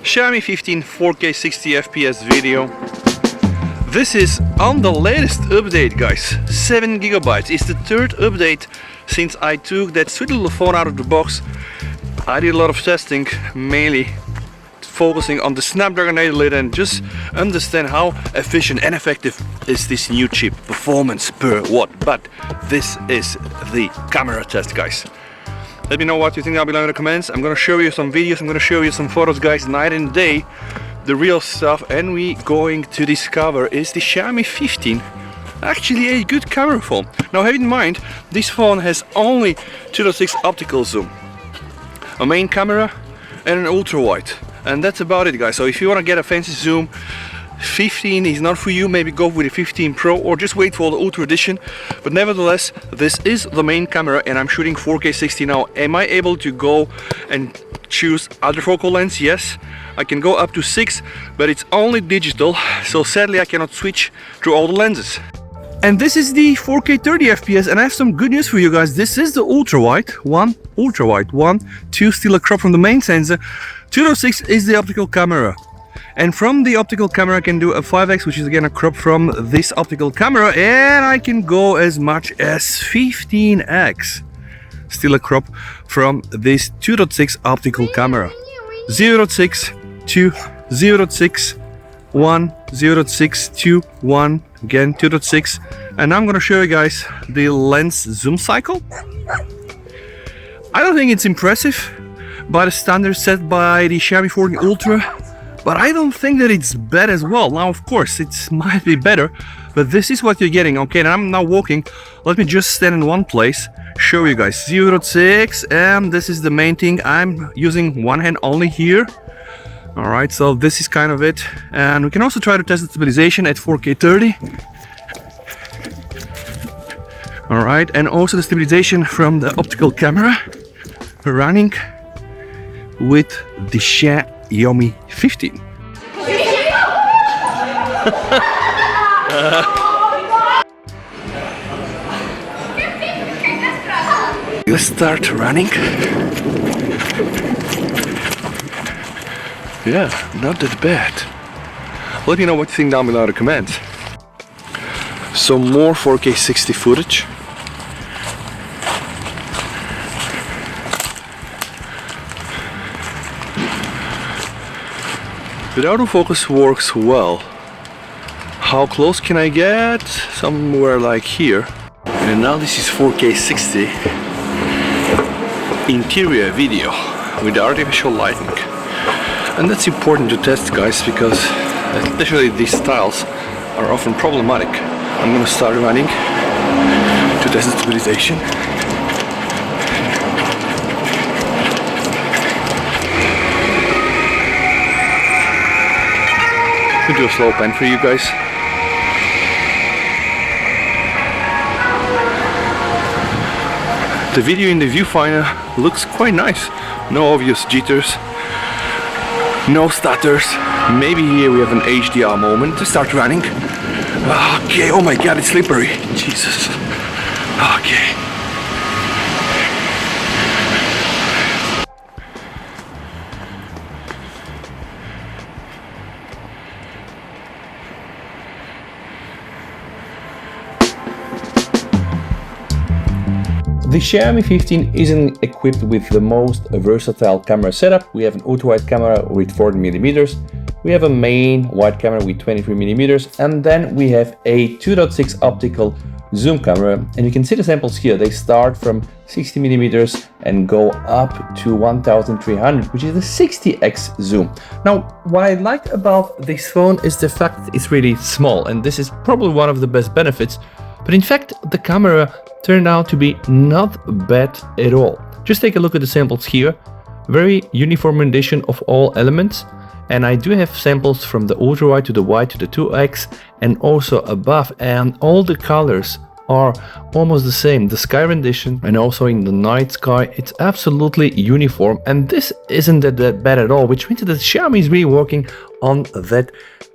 Xiaomi 15 4K 60 FPS video. This is on the latest update, guys. 7 gigabytes. It's the third update since I took that sweet little phone out of the box. I did a lot of testing, mainly focusing on the Snapdragon 8 and just understand how efficient and effective is this new chip, performance per watt. But this is the camera test, guys. Let me know what you think down below in the comments. I'm gonna show you some videos, I'm gonna show you some photos, guys, night and day, the real stuff, and we going to discover is the Xiaomi 15 actually a good camera phone. Now have in mind, this phone has only 2.6 optical zoom, a main camera and an ultra wide. And that's about it, guys. So if you want to get a fancy zoom, 15 is not for you. Maybe go with a 15 Pro or just wait for the Ultra Edition. But nevertheless, this is the main camera and I'm shooting 4K 60 now. Am I able to go and choose other focal lengths? Yes, I can go up to 6, but it's only digital. So sadly, I cannot switch through all the lenses. And this is the 4K 30 FPS, and I have some good news for you guys. This is the ultra wide one, 2 still a crop from the main sensor. 2.6 is the optical camera, and from the optical camera I can do a 5x, which is again a crop from this optical camera, and I can go as much as 15x, still a crop from this 2.6 optical camera. 0.6 to 0.6 1, 0.6 to 1, again 2.6, and I'm gonna show you guys the lens zoom cycle. I don't think it's impressive by the standards set by the Xiaomi 14 Ultra, but I don't think that it's bad as well. Now of course it might be better, but this is what you're getting. Okay, and I'm now walking. Let me just stand in one place, show you guys 0.6, and this is the main thing. I'm using one hand only here. Alright, so this is kind of it, and we can also try to test the stabilization at 4K 30. Alright, and also the stabilization from the optical camera running with the Xiaomi 15. Let's start running. Yeah, not that bad. Let me know what you think down below in the comments. Some more 4K 60 footage. The autofocus works well. How close can I get? Somewhere like here. And now this is 4K 60 interior video with artificial lighting. And that's important to test, guys, because especially these styles are often problematic. I'm gonna start running to test the stabilization. We'll do a slow pan for you guys. The video in the viewfinder looks quite nice. No obvious jitters, no stutters. Maybe here we have an HDR moment to start running. Okay, oh my god, it's slippery. Jesus. Okay. The Xiaomi 15 isn't equipped with the most versatile camera setup. We have an ultra-wide camera with 40mm, we have a main wide camera with 23mm, and then we have a 2.6 optical zoom camera. And you can see the samples here. They start from 60mm and go up to 1300, which is the 60x zoom. Now, what I like about this phone is the fact it's really small, and this is probably one of the best benefits. But in fact, the camera turned out to be not bad at all. Just take a look at the samples here. Very uniform rendition of all elements. And I do have samples from the ultra wide to the wide to the 2x and also above, and all the colors are almost the same. The sky rendition and also in the night sky, it's absolutely uniform, and this isn't that bad at all, which means that Xiaomi is really working on that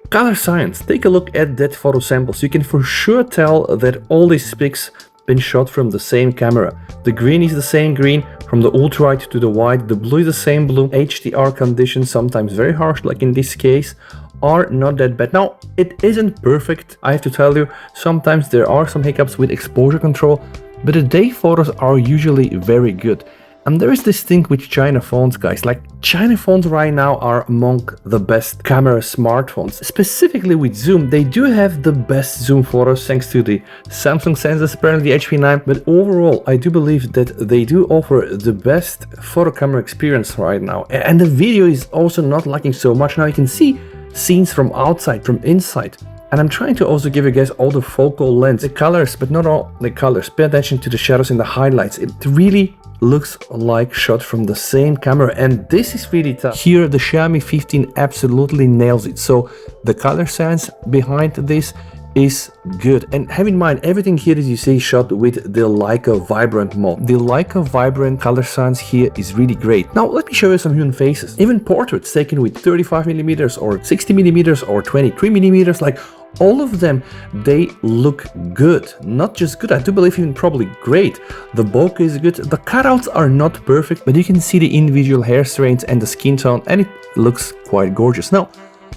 color science. Take a look at that photo sample, so you can for sure tell that all these pics been shot from the same camera. The green is the same green from the ultra-wide to the wide. The blue is the same blue. HDR conditions, sometimes very harsh, like in this case, are not that bad. Now, it isn't perfect, I have to tell you. Sometimes there are some hiccups with exposure control, but the day photos are usually very good. And there is this thing with China phones, guys. Like, China phones right now are among the best camera smartphones. Specifically with zoom, they do have the best zoom photos thanks to the Samsung sensors, apparently the HP9. But overall, I do believe that they do offer the best photo camera experience right now. And the video is also not lacking so much. Now you can see scenes from outside, from inside. And I'm trying to also give you guys all the focal length, the colors, but not all the colors. Pay attention to the shadows and the highlights. It really looks like shot from the same camera, and this is really tough. Here the Xiaomi 15 absolutely nails it. So the color science behind this is good, and have in mind everything here is, you see, shot with the Leica Vibrant mode. The Leica Vibrant color science here is really great. Now let me show you some human faces, even portraits taken with 35mm or 60mm or 23mm, like all of them, they look good. Not just good, I do believe even probably great. The bokeh is good. The cutouts are not perfect, but you can see the individual hair strands and the skin tone, and it looks quite gorgeous. Now,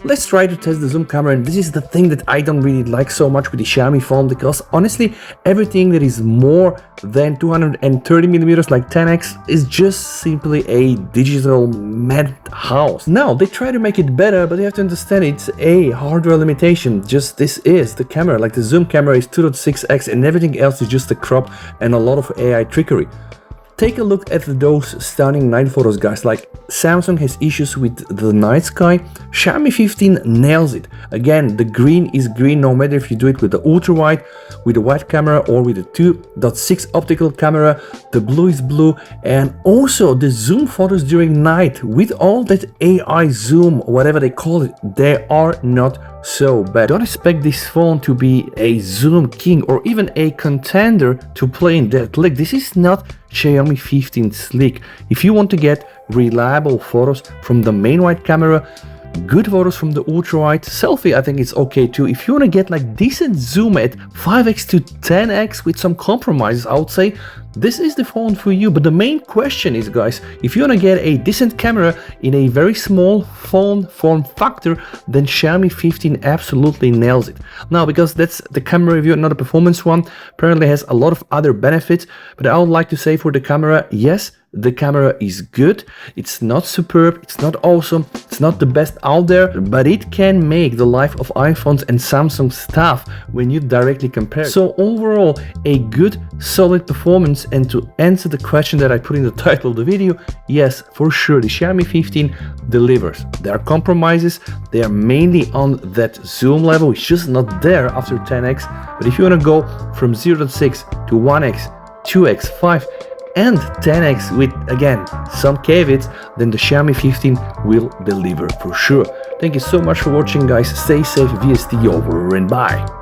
let's try to test the zoom camera, and this is the thing that I don't really like so much with the Xiaomi phone, because honestly, everything that is more than 230mm like 10x is just simply a digital madhouse. Now, they try to make it better, but you have to understand it's a hardware limitation. Just this is the camera, like the zoom camera is 2.6x and everything else is just a crop and a lot of AI trickery. Take a look at those stunning night photos, guys. Like, Samsung has issues with the night sky. Xiaomi 15 nails it. Again, the green is green no matter if you do it with the ultra wide, with the wide camera, or with the 2.6 optical camera. The blue is blue, and also the zoom photos during night with all that AI zoom, whatever they call it, they are not so bad. Don't expect this phone to be a zoom king or even a contender to play in that league. This is not Xiaomi 15 Slick. If you want to get reliable photos from the main wide camera, good photos from the ultra wide, selfie I think it's okay too. If you want to get like decent zoom at 5x to 10x with some compromises, I would say this is the phone for you. But the main question is, guys, if you want to get a decent camera in a very small phone form factor, then Xiaomi 15 absolutely nails it. Now, because that's the camera review, not a performance one, apparently has a lot of other benefits, but I would like to say for the camera, yes, the camera is good. It's not superb, it's not awesome, it's not the best out there, but it can make the life of iPhones and Samsung tough when you directly compare. So overall, a good, solid performance. And to answer the question that I put in the title of the video, yes, for sure, the Xiaomi 15 delivers. There are compromises, they are mainly on that zoom level, which is just not there after 10x. But if you want to go from 0.6 to 1x, 2x, 5, and 10x with, again, some caveats, then the Xiaomi 15 will deliver for sure. Thank you so much for watching, guys. Stay safe, VST over and bye.